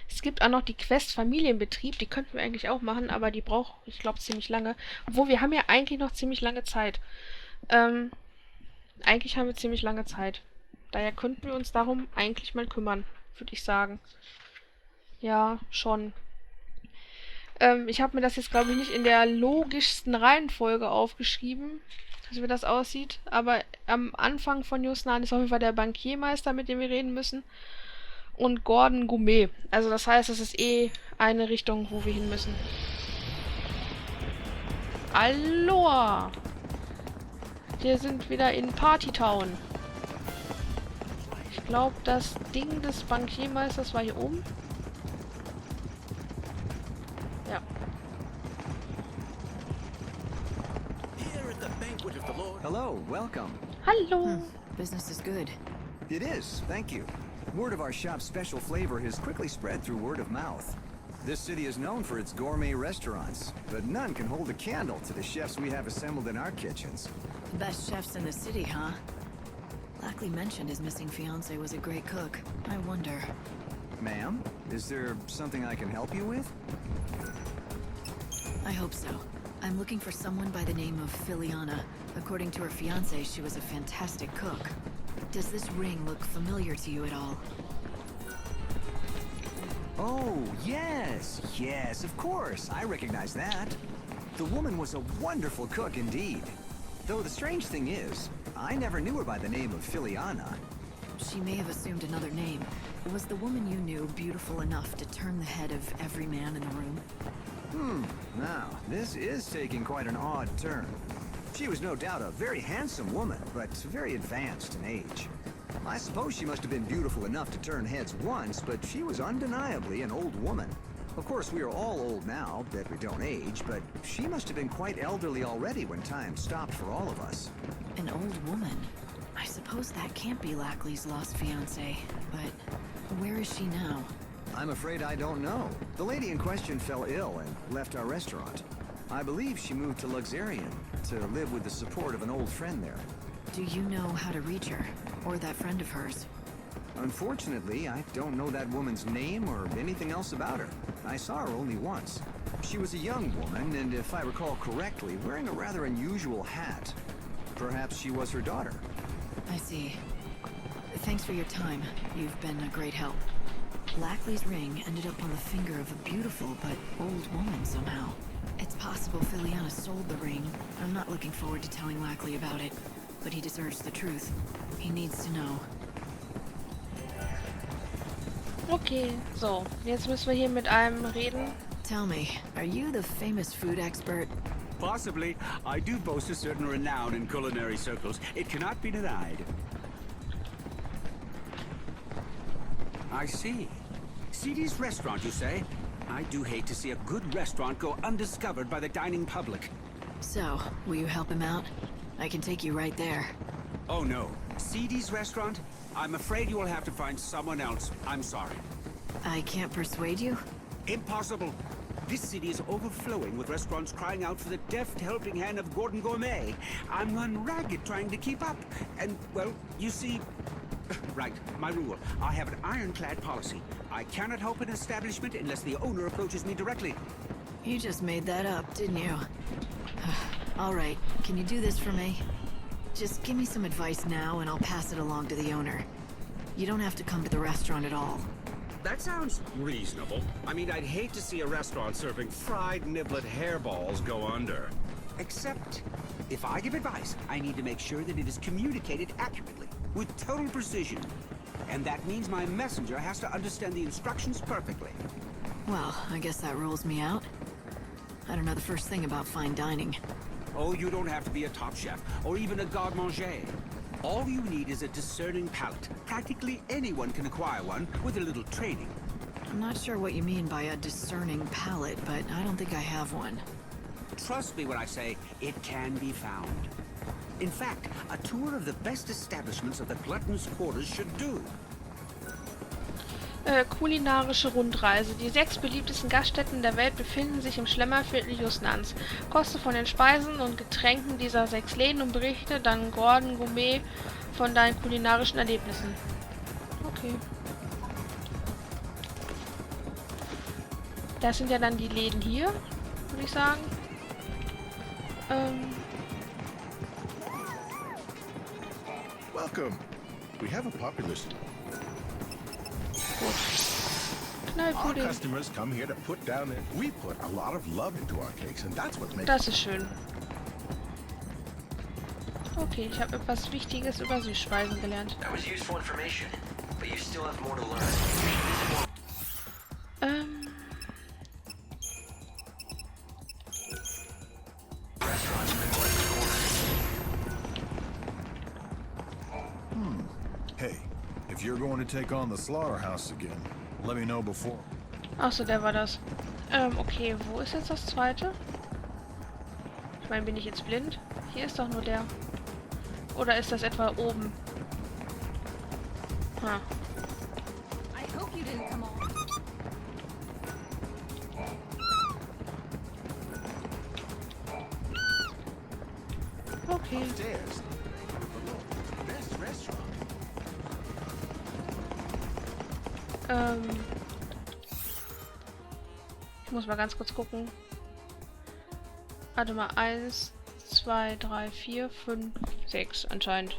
Es gibt auch noch die Quest Familienbetrieb, die könnten wir eigentlich auch machen, aber die braucht, ich glaube, ziemlich lange. Obwohl, wir haben ja eigentlich noch ziemlich lange Zeit. Ähm, eigentlich haben wir ziemlich lange Zeit. Daher könnten wir uns darum eigentlich mal kümmern, würde ich sagen. Ja, schon. Ich habe mir das jetzt, glaube ich, nicht in der logischsten Reihenfolge aufgeschrieben, wie das aussieht. Aber am Anfang von Yusnaan ist auf jeden Fall der Bankiermeister, mit dem wir reden müssen. Und Gorden Gourmet. Also das heißt, es ist eh eine Richtung, wo wir hin müssen. Aloha! Wir sind wieder in Partytown. Ich glaube, das Ding des Bankiermeisters war hier oben. Ja. Hello, welcome. Hallo! Business is good. It is, thank you. Word of our shop's special flavor has quickly spread through word of mouth. This city is known for its gourmet restaurants, but none can hold a candle to the chefs we have assembled in our kitchens. The best chefs in the city, huh? Lackley mentioned his missing fiance was a great cook. I wonder. Ma'am, is there something I can help you with? I hope so. I'm looking for someone by the name of Filiana. According to her fiance, she was a fantastic cook. Does this ring look familiar to you at all? Oh, yes, yes, of course. I recognize that. The woman was a wonderful cook indeed. Though the strange thing is, I never knew her by the name of Filiana. She may have assumed another name. Was the woman you knew beautiful enough to turn the head of every man in the room? Now, this is taking quite an odd turn. She was no doubt a very handsome woman, but very advanced in age. I suppose she must have been beautiful enough to turn heads once, but she was undeniably an old woman. Of course, we are all old now, that we don't age, but she must have been quite elderly already when time stopped for all of us. An old woman? I suppose that can't be Lackley's lost fiancée, but where is she now? I'm afraid I don't know. The lady in question fell ill and left our restaurant. I believe she moved to Luxurian to live with the support of an old friend there. Do you know how to reach her? Or that friend of hers? Unfortunately, I don't know that woman's name or anything else about her. I saw her only once. She was a young woman, and if I recall correctly, wearing a rather unusual hat. Perhaps she was her daughter. I see. Thanks for your time. You've been a great help. Lackley's ring ended up on the finger of a beautiful but old woman somehow. It's possible Filiana sold the ring. I'm not looking forward to telling Lackley about it, but he deserves the truth. He needs to know. Okay, so. Jetzt müssen wir hier mit einem reden. Tell me, are you the famous food expert? Possibly. I do boast a certain renown in culinary circles. It cannot be denied. I see. CD's restaurant, you say? I do hate to see a good restaurant go undiscovered by the dining public. So, will you help him out? I can take you right there. Oh no. CD's restaurant? I'm afraid you will have to find someone else. I'm sorry. I can't persuade you? Impossible. This city is overflowing with restaurants crying out for the deft helping hand of Gordon Gourmet. I'm run ragged trying to keep up. And, well, you see... Right, my rule. I have an ironclad policy. I cannot help an establishment unless the owner approaches me directly. You just made that up, didn't you? All right, can you do this for me? Just give me some advice now and I'll pass it along to the owner. You don't have to come to the restaurant at all. That sounds reasonable. I mean, I'd hate to see a restaurant serving fried niblet hairballs go under. Except, if I give advice, I need to make sure that it is communicated accurately, with total precision. And that means my messenger has to understand the instructions perfectly. Well, I guess that rules me out. I don't know the first thing about fine dining. Oh, you don't have to be a top chef, or even a garde-manger. All you need is a discerning palate. Practically anyone can acquire one with a little training. I'm not sure what you mean by a discerning palate, but I don't think I have one. Trust me when I say it can be found. In fact, a tour of the best establishments of the Glutton's Quarters should do. Kulinarische Rundreise. Die 6 beliebtesten Gaststätten der Welt befinden sich im Schlemmerviertel Yusnaans. Koste von den Speisen und Getränken dieser 6 Läden und berichte dann Gorden Gourmet von deinen kulinarischen Erlebnissen. Okay. Das sind ja dann die Läden hier, würde ich sagen. Welcome. We have a popular. Gut. Our Knallpudding. customers come here to put down their. We put a lot of love into our cakes, and that's what makes. Das ist schön. Okay, ich habe etwas Wichtiges über Süßspeisen gelernt. That was useful information, but you still have more to learn. Restaurants in the Gorden. Hey, if you're going to take on the slaughterhouse again, let me know before. Achso, der war das. Okay, wo ist jetzt das zweite? Ich meine, bin ich jetzt blind? Hier ist doch nur der. Oder ist das etwa oben? Ha. I hope you didn't come on. Okay. Stairs. Best restaurant. Ich muss mal ganz kurz gucken. Warte mal, 1, 2, 3, 4, 5, 6 anscheinend.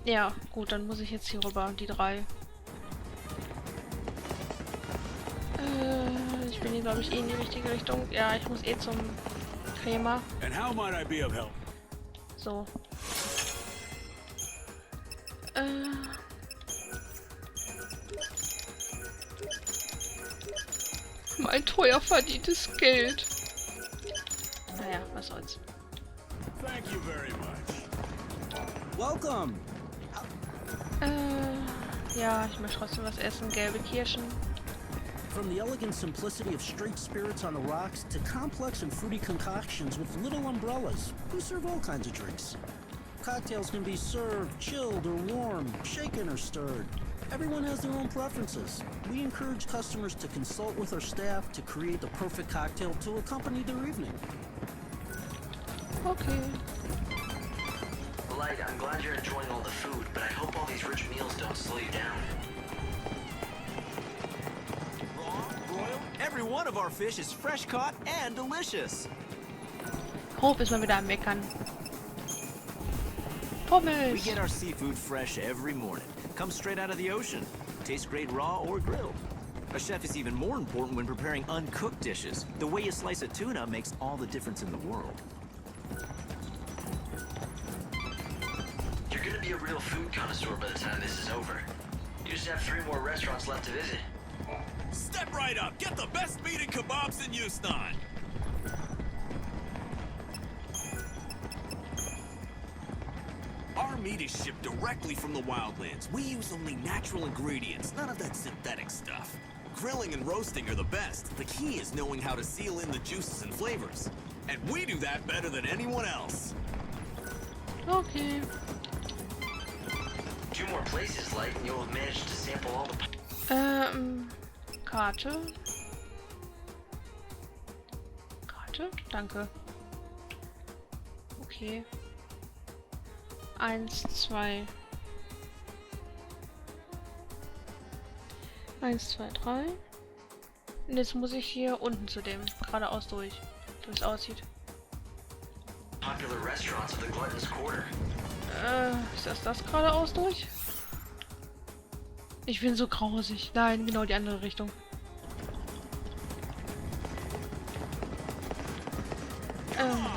Ja, gut, dann muss ich jetzt hier rüber, die 3. Ich bin hier, glaube ich, eh in die richtige Richtung. Ja, ich muss eh zum Krämer. And how might I be of help? So. Mein teuer verdientes Geld. Naja, was soll's. Thank you very much. Welcome. Ja, ich möchte trotzdem was essen. Gelbe Kirschen. From the elegant simplicity of straight spirits on the rocks to complex and fruity concoctions with little umbrellas, we serve all kinds of drinks. Cocktails can be served chilled or warm, shaken or stirred. Everyone has their own preferences. We encourage customers to consult with our staff to create the perfect cocktail to accompany their evening. Okay. Light, I'm glad you're enjoying all the food, but I hope all these rich meals don't slow you down. Every one of our fish is fresh caught and delicious. Hope ist mal wieder am Meckern. We Pommes. get our seafood fresh every morning. Comes straight out of the ocean. Tastes great raw or grilled. A chef is even more important when preparing uncooked dishes. The way you slice a tuna makes all the difference in the world. You're gonna be a real food connoisseur by the time this is over. You just have 3 more restaurants left to visit. Step right up. Get the best meat and kebabs in Yusnaan. Our meat is shipped directly from the wildlands. We use only natural ingredients, none of that synthetic stuff. Grilling and roasting are the best. The key is knowing how to seal in the juices and flavors. And we do that better than anyone else. Okay. 2 more places, Light, and you'll have managed to sample all the... Karte. Karte? Danke. Okay. 1, 2. 1, 2, 3. Und jetzt muss ich hier unten zu dem. Geradeaus durch. So wie es aussieht. popular restaurants of the Glutton's Quarter. Ist das geradeaus durch? Ich bin so grausig. Nein, genau die andere Richtung.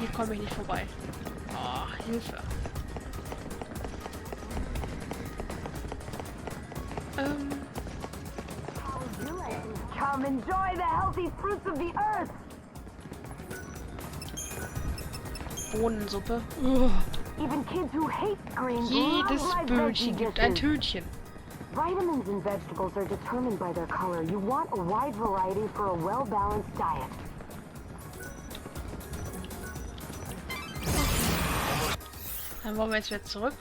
Hier komme ich nicht vorbei. Oh, Hilfe. Come enjoy the healthy fruits of the earth. Bohnensuppe. Even kids who hate green Jedes love my Böhnchen veggie gibt ein dishes. Tönchen. Vitamins in vegetables are determined by their color. You want a wide variety for a well-balanced diet. Dann wollen wir jetzt wieder zurück.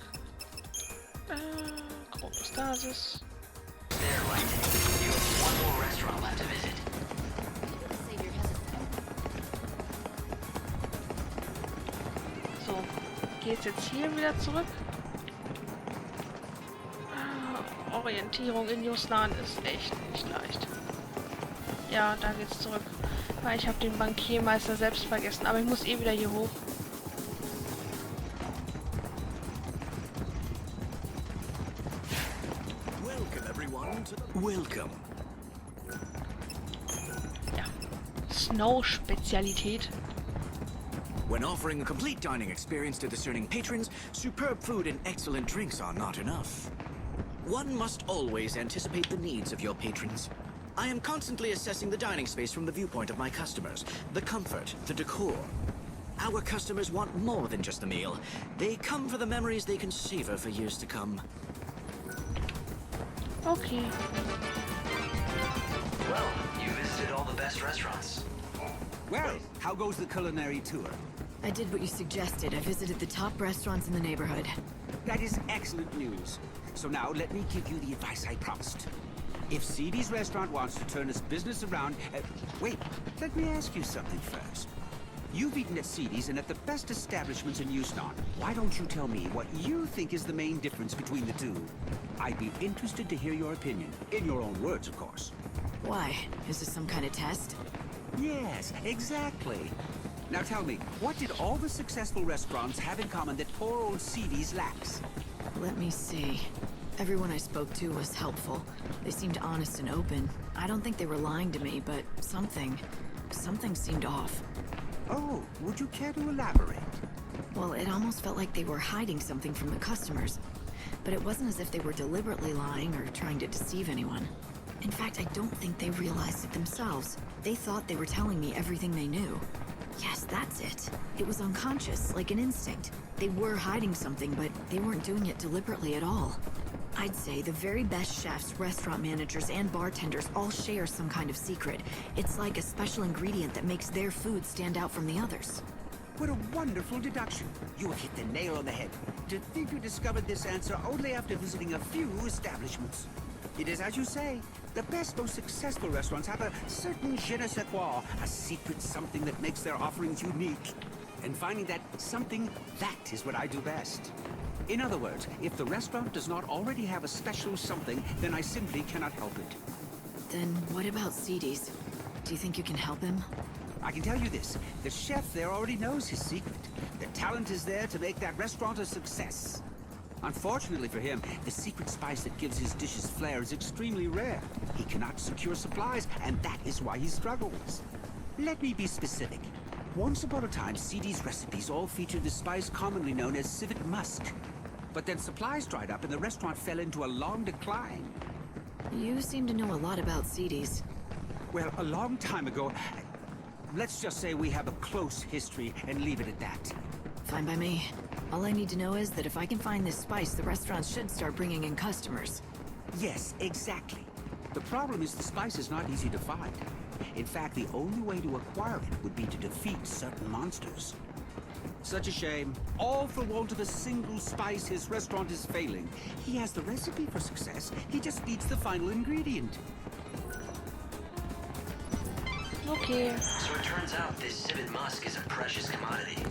Chromostasis. There, Light. You have 1 more restaurant left to visit. So, geht's jetzt hier wieder zurück? Orientierung in Yusnaan ist echt nicht leicht. Ja, da geht's zurück. Weil ich habe den Bankettmeister selbst vergessen. Aber ich muss eh wieder hier hoch. Welcome, everyone, to Welcome. Ja. Snow-Spezialität. When offering a complete dining experience to discerning patrons, superb food and excellent drinks are not enough. One must always anticipate the needs of your patrons. I am constantly assessing the dining space from the viewpoint of my customers, the comfort, the decor. Our customers want more than just a meal. They come for the memories they can savor for years to come. Okay. Well, you visited all the best restaurants. Well, how goes the culinary tour? I did what you suggested. I visited the top restaurants in the neighborhood. That is excellent news. So now let me give you the advice I promised. If CD's restaurant wants to turn its business around... wait, let me ask you something first. You've eaten at CD's and at the best establishments in Yusnaan. Why don't you tell me what you think is the main difference between the two? I'd be interested to hear your opinion. In your own words, of course. Why? Is this some kind of test? Yes, exactly. Now tell me, what did all the successful restaurants have in common that poor old CD's lacks? Let me see. Everyone I spoke to was helpful. They seemed honest and open. I don't think they were lying to me, but something seemed off. Oh, would you care to elaborate? Well, it almost felt like they were hiding something from the customers. But it wasn't as if they were deliberately lying or trying to deceive anyone. In fact, I don't think they realized it themselves. They thought they were telling me everything they knew. Yes, that's it. It was unconscious, like an instinct. They were hiding something, but they weren't doing it deliberately at all. I'd say the very best chefs, restaurant managers, and bartenders all share some kind of secret. It's like a special ingredient that makes their food stand out from the others. What a wonderful deduction. You have hit the nail on the head. To think you discovered this answer only after visiting a few establishments. It is as you say. The best, most successful restaurants have a certain je ne sais quoi, a secret something that makes their offerings unique. And finding that something, that is what I do best. In other words, if the restaurant does not already have a special something, then I simply cannot help it. Then what about CD's? Do you think you can help him? I can tell you this, the chef there already knows his secret. The talent is there to make that restaurant a success. Unfortunately for him, the secret spice that gives his dishes flair is extremely rare. He cannot secure supplies, and that is why he struggles. Let me be specific. Once upon a time, CD's recipes all featured the spice commonly known as civet musk. But then supplies dried up and the restaurant fell into a long decline. You seem to know a lot about CD's. Well, a long time ago, let's just say we have a close history and leave it at that. Fine by me. All I need to know is that if I can find this spice, the restaurant should start bringing in customers. Yes, exactly. The problem is the spice is not easy to find. In fact, the only way to acquire it would be to defeat certain monsters. Such a shame. All for want of a single spice, his restaurant is failing. He has the recipe for success. He just needs the final ingredient. Okay. So it turns out this civet musk is a precious commodity.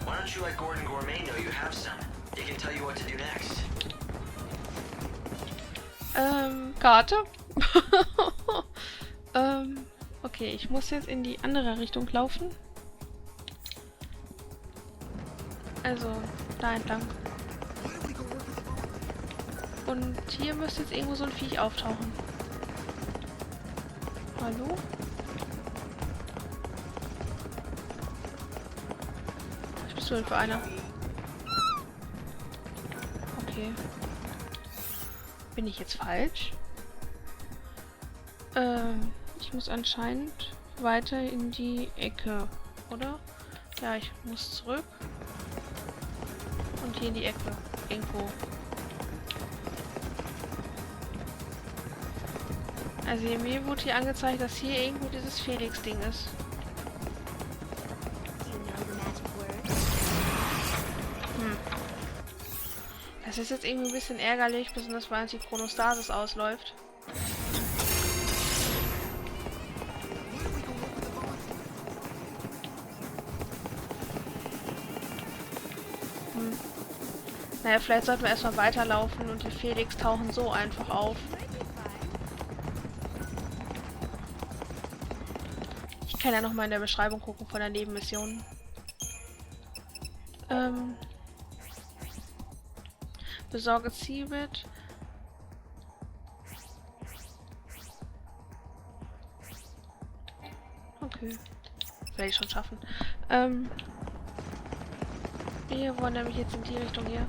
Why don't you let Gordon Gourmet know you have some? He can tell you what to do next. Karte. Okay, ich muss jetzt in die andere Richtung laufen. Also, da entlang. Und hier müsste jetzt irgendwo so ein Viech auftauchen. Hallo? Was bist du denn für einer? Okay. Bin ich jetzt falsch? Ich muss anscheinend weiter in die Ecke, oder? Ja, ich muss zurück. Und hier in die Ecke. Irgendwo. Also mir wurde hier angezeigt, dass hier irgendwo dieses Felix-Ding ist. Das ist jetzt irgendwie ein bisschen ärgerlich, besonders weil die Chronostasis ausläuft. Naja, vielleicht sollten wir erstmal weiterlaufen und die Felix tauchen so einfach auf. Ich kann ja nochmal in der Beschreibung gucken von der Nebenmission. Besorge Zielbild. Okay. Werde ich schon schaffen. Wir wollen nämlich jetzt in die Richtung hier.